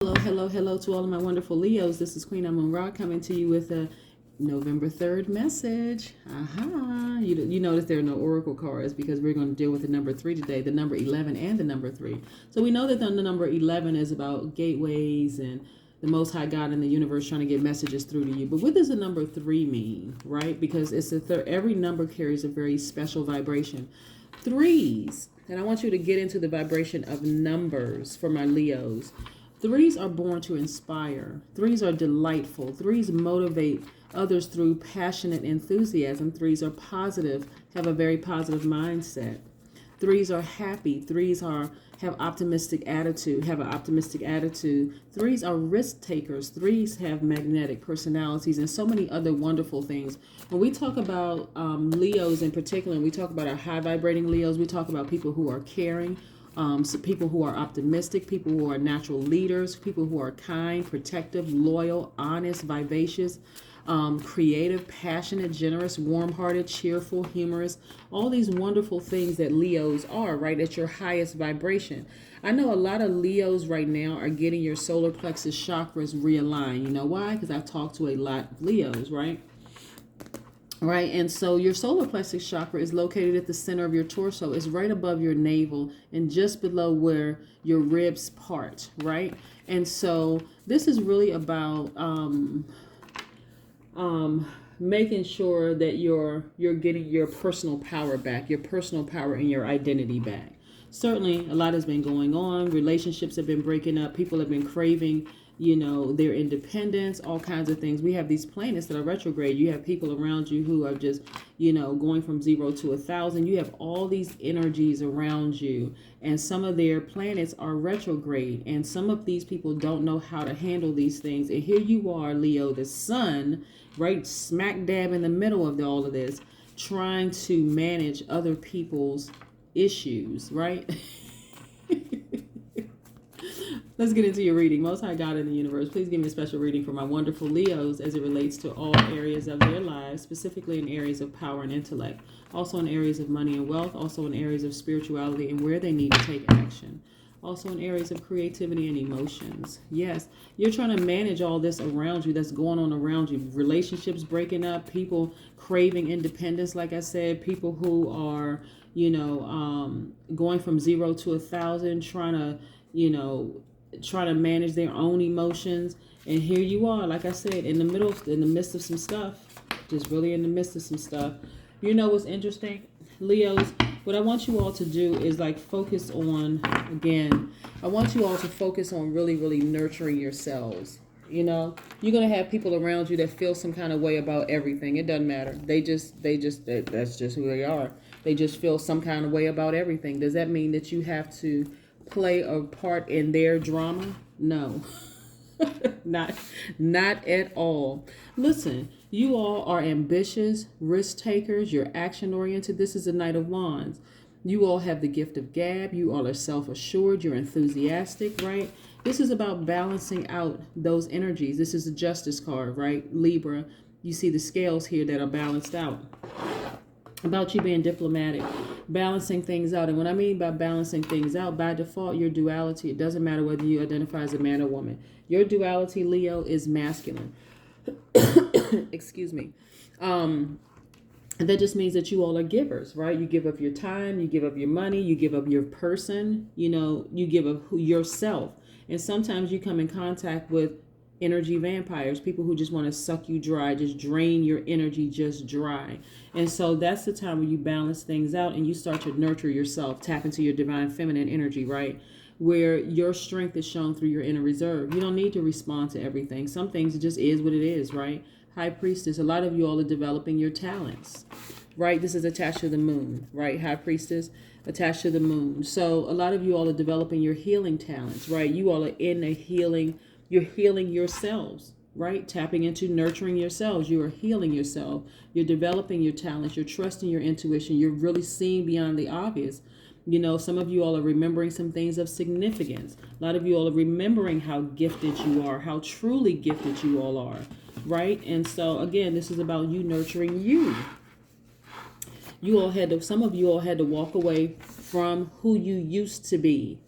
Hello to all of my wonderful Leos. This is Queen Amun Ra coming to you with a November 3rd message. You notice there are no oracle cards because we're going to deal with the number 3 today, the number 11 and the number 3. So we know that the number 11 is about gateways and the Most High God in the universe trying to get messages through to you. But what does the number 3 mean, right? Because it's the third. Every number carries a very special vibration. Threes, and I want you to get into the vibration of numbers for my Leos. Threes are born to inspire. Threes are delightful. Threes motivate others through passionate enthusiasm. Threes are positive, have a very positive mindset. Threes are happy. Threes have an optimistic attitude. Threes are risk takers. Threes have magnetic personalities and so many other wonderful things. When we talk about Leos in particular, and we talk about our high vibrating Leos, we talk about people who are caring, so people who are optimistic, people who are natural leaders, people who are kind, protective, loyal, honest, vivacious, creative, passionate, generous, warm-hearted, cheerful, humorous, all these wonderful things that Leos are, right, at your highest vibration. I know a lot of Leos right now are getting your solar plexus chakras realigned. You know why? Because I've talked to a lot of Leos, right? Right, and so your solar plexus chakra is located at the center of your torso. It's right above your navel and just below where your ribs part, right? And so this is really about making sure that you're getting your personal power back, your personal power and your identity back. Certainly, a lot has been going on. Relationships have been breaking up. People have been craving, their independence, all kinds of things. We have these planets that are retrograde. You have people around you who are just, going from 0 to 1,000. You have all these energies around you, and some of their planets are retrograde, and some of these people don't know how to handle these things. And here you are, Leo, the sun, right smack dab in the middle of all of this, trying to manage other people's issues, right? Let's get into your reading. Most High God in the universe, please give me a special reading for my wonderful Leos as it relates to all areas of their lives, specifically in areas of power and intellect, also in areas of money and wealth, also in areas of spirituality and where they need to take action, also in areas of creativity and emotions. Yes, you're trying to manage all this around you that's going on around you. Relationships breaking up, people craving independence, like I said, people who are, going from 0 to 1,000, trying to manage their own emotions. And here you are, like I said, in the midst of some stuff, just really in the midst of some stuff. You know what's interesting, Leos? What I want you all to do is focus on, again, I want you all to focus on really, really nurturing yourselves. You're going to have people around you that feel some kind of way about everything. It doesn't matter. That's just who they are. They just feel some kind of way about everything. Does that mean that you have to play a part in their drama? No. not at all. Listen, you all are ambitious, risk takers, you're action oriented. This is a Knight of Wands. You all have the gift of gab. You all are self-assured, you're enthusiastic, right? This is about balancing out those energies. This is a justice card, right? Libra, you see the scales here that are balanced out. About you being diplomatic, balancing things out. And what I mean by balancing things out, by default, your duality, it doesn't matter whether you identify as a man or woman. Your duality, Leo, is masculine. Excuse me. That just means that you all are givers, right? You give up your time, you give up your money, you give up your person, you give up yourself. And sometimes you come in contact with energy vampires, people who just want to suck you dry, just drain your energy just dry. And so that's the time when you balance things out and you start to nurture yourself, tap into your divine feminine energy, right? Where your strength is shown through your inner reserve. You don't need to respond to everything. Some things it just is what it is, right? High Priestess, a lot of you all are developing your talents, right? This is attached to the moon, right? High Priestess, attached to the moon. So a lot of you all are developing your healing talents, right? You all are in a healing. You're healing yourselves, right? Tapping into nurturing yourselves. You are healing yourself. You're developing your talents. You're trusting your intuition. You're really seeing beyond the obvious. Some of you all are remembering some things of significance. A lot of you all are remembering how gifted you are, how truly gifted you all are, right? And so, again, this is about you nurturing you. Some of you all had to walk away from who you used to be.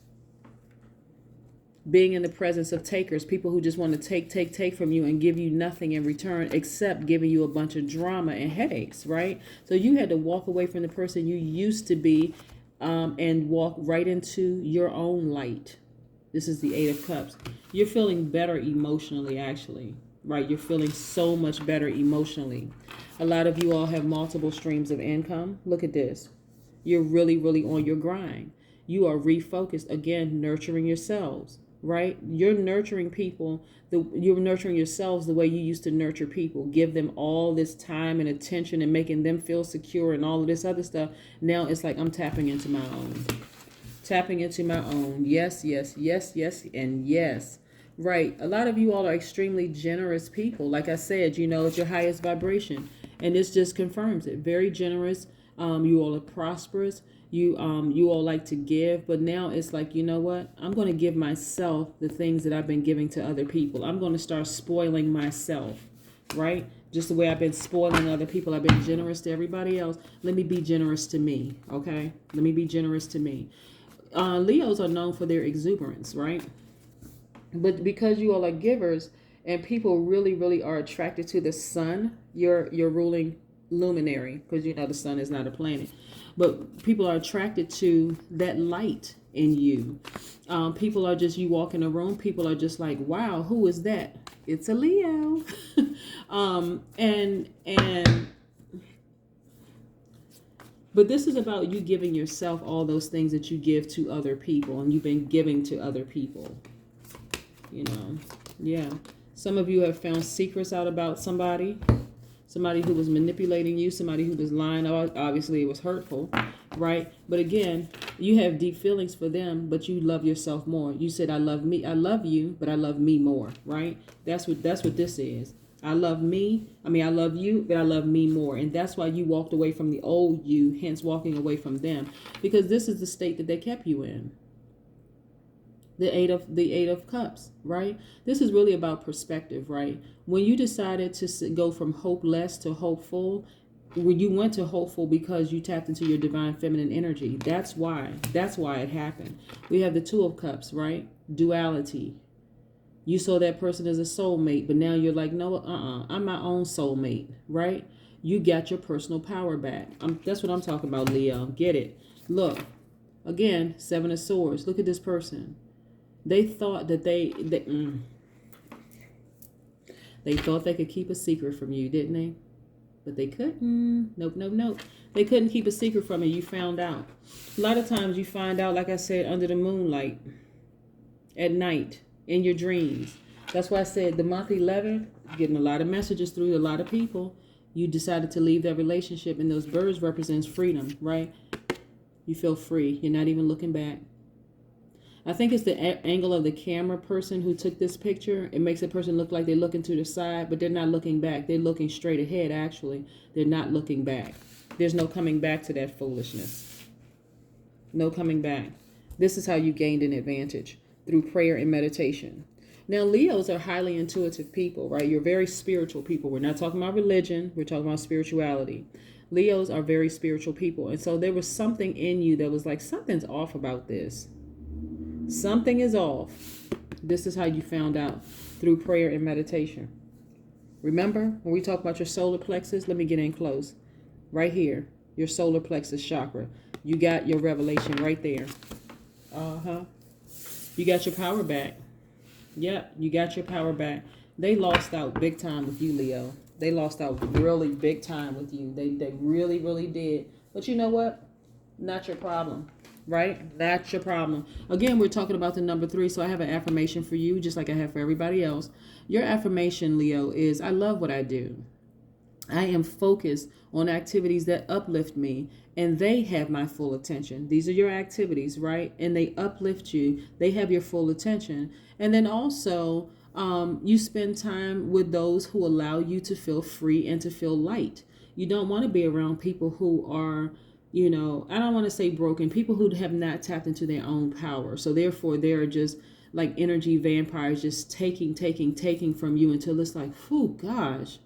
being in the presence of takers, people who just want to take from you and give you nothing in return except giving you a bunch of drama and headaches, right? So you had to walk away from the person you used to be, and walk right into your own light. This is the Eight of Cups. You're feeling better emotionally, actually, right? You're feeling so much better emotionally. A lot of you all have multiple streams of income. Look at this. You're really, really on your grind. You are refocused, again, nurturing yourselves, right? You're nurturing people. You're nurturing yourselves the way you used to nurture people. Give them all this time and attention and making them feel secure and all of this other stuff. Now it's like I'm tapping into my own. Tapping into my own. Yes, yes, yes, yes, and yes. Right. A lot of you all are extremely generous people. Like I said, it's your highest vibration. And this just confirms it. Very generous. You all are prosperous. You all like to give, but now it's like, you know what? I'm going to give myself the things that I've been giving to other people. I'm going to start spoiling myself, right? Just the way I've been spoiling other people. I've been generous to everybody else. Let me be generous to me, okay? Let me be generous to me. Leos are known for their exuberance, right? But because you all are givers and people really, really are attracted to the sun, your ruling luminary, because the sun is not a planet, but people are attracted to that light in you. People are just, you walk in a room, people are just like, wow, who is that? It's a Leo. But this is about you giving yourself all those things that you give to other people, and you've been giving to other people. Yeah. Some of you have found secrets out about somebody who was manipulating you, somebody who was lying. Obviously, it was hurtful, right? But again, you have deep feelings for them, but you love yourself more. You said, I love you, but I love me more, right? That's what this is. I love you, but I love me more. And that's why you walked away from the old you, hence walking away from them, because this is the state that they kept you in. The eight of cups, right? This is really about perspective, right? When you decided to go from hopeless to hopeful, when you went to hopeful because you tapped into your divine feminine energy, that's why it happened. We have the Two of Cups, right? Duality. You saw that person as a soulmate, but now you're like, no, I'm my own soulmate, right? You got your personal power back. That's what I'm talking about, Leo. Get it? Look, again, Seven of Swords. Look at this person. They thought that they thought they could keep a secret from you, didn't they? But they couldn't. Nope. They couldn't keep a secret from you. You found out. A lot of times you find out, like I said, under the moonlight, at night, in your dreams. That's why I said the month 11, getting a lot of messages through a lot of people. You decided to leave that relationship, and those birds represents freedom, right? You feel free. You're not even looking back. I think it's the angle of the camera person who took this picture. It makes a person look like they're looking to the side, but they're not looking back. They're looking straight ahead, actually. They're not looking back. There's no coming back to that foolishness. No coming back. This is how you gained an advantage, through prayer and meditation. Now, Leos are highly intuitive people, right? You're very spiritual people. We're not talking about religion. We're talking about spirituality. Leos are very spiritual people. And so there was something in you that was like, something's off about this. Something is off. This is how you found out, through prayer and meditation. Remember, when we talk about your solar plexus, let me get in close. Right here, your solar plexus chakra. You got your revelation right there. You got your power back. Yep, you got your power back. They lost out big time with you, Leo. They lost out really big time with you. They really, really did. But you know what? Not your problem. Right? That's your problem. Again, we're talking about the number 3, so I have an affirmation for you, just like I have for everybody else. Your affirmation, Leo, is I love what I do. I am focused on activities that uplift me, and they have my full attention. These are your activities, right? And they uplift you. They have your full attention. And then also, you spend time with those who allow you to feel free and to feel light. You don't want to be around people who are, I don't want to say broken, people who have not tapped into their own power. So therefore, they're just like energy vampires, just taking from you until it's like, whew, gosh.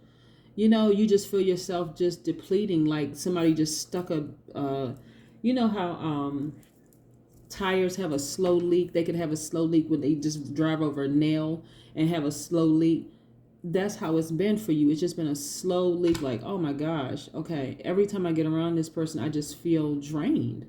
You just feel yourself just depleting, like somebody just stuck a, how tires have a slow leak. They could have a slow leak when they just drive over a nail and have a slow leak. That's how it's been for you. It's just been a slow leak. Like, oh my gosh, okay, every time I get around this person, I just feel drained.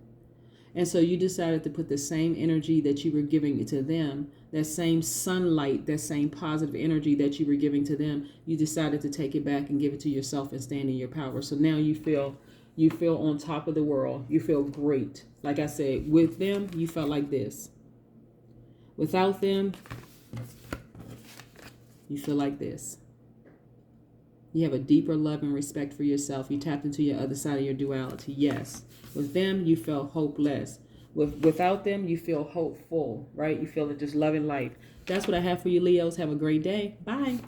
And so you decided to put the same energy that you were giving to them, that same sunlight, that same positive energy that you were giving to them, you decided to take it back and give it to yourself and stand in your power. So now you feel on top of the world. You feel great. Like I said, with them, you felt like this. Without them, you feel like this. You have a deeper love and respect for yourself. You tapped into your other side of your duality. Yes. With them, you feel hopeless. Without them, you feel hopeful, right? You feel just loving life. That's what I have for you, Leos. Have a great day. Bye.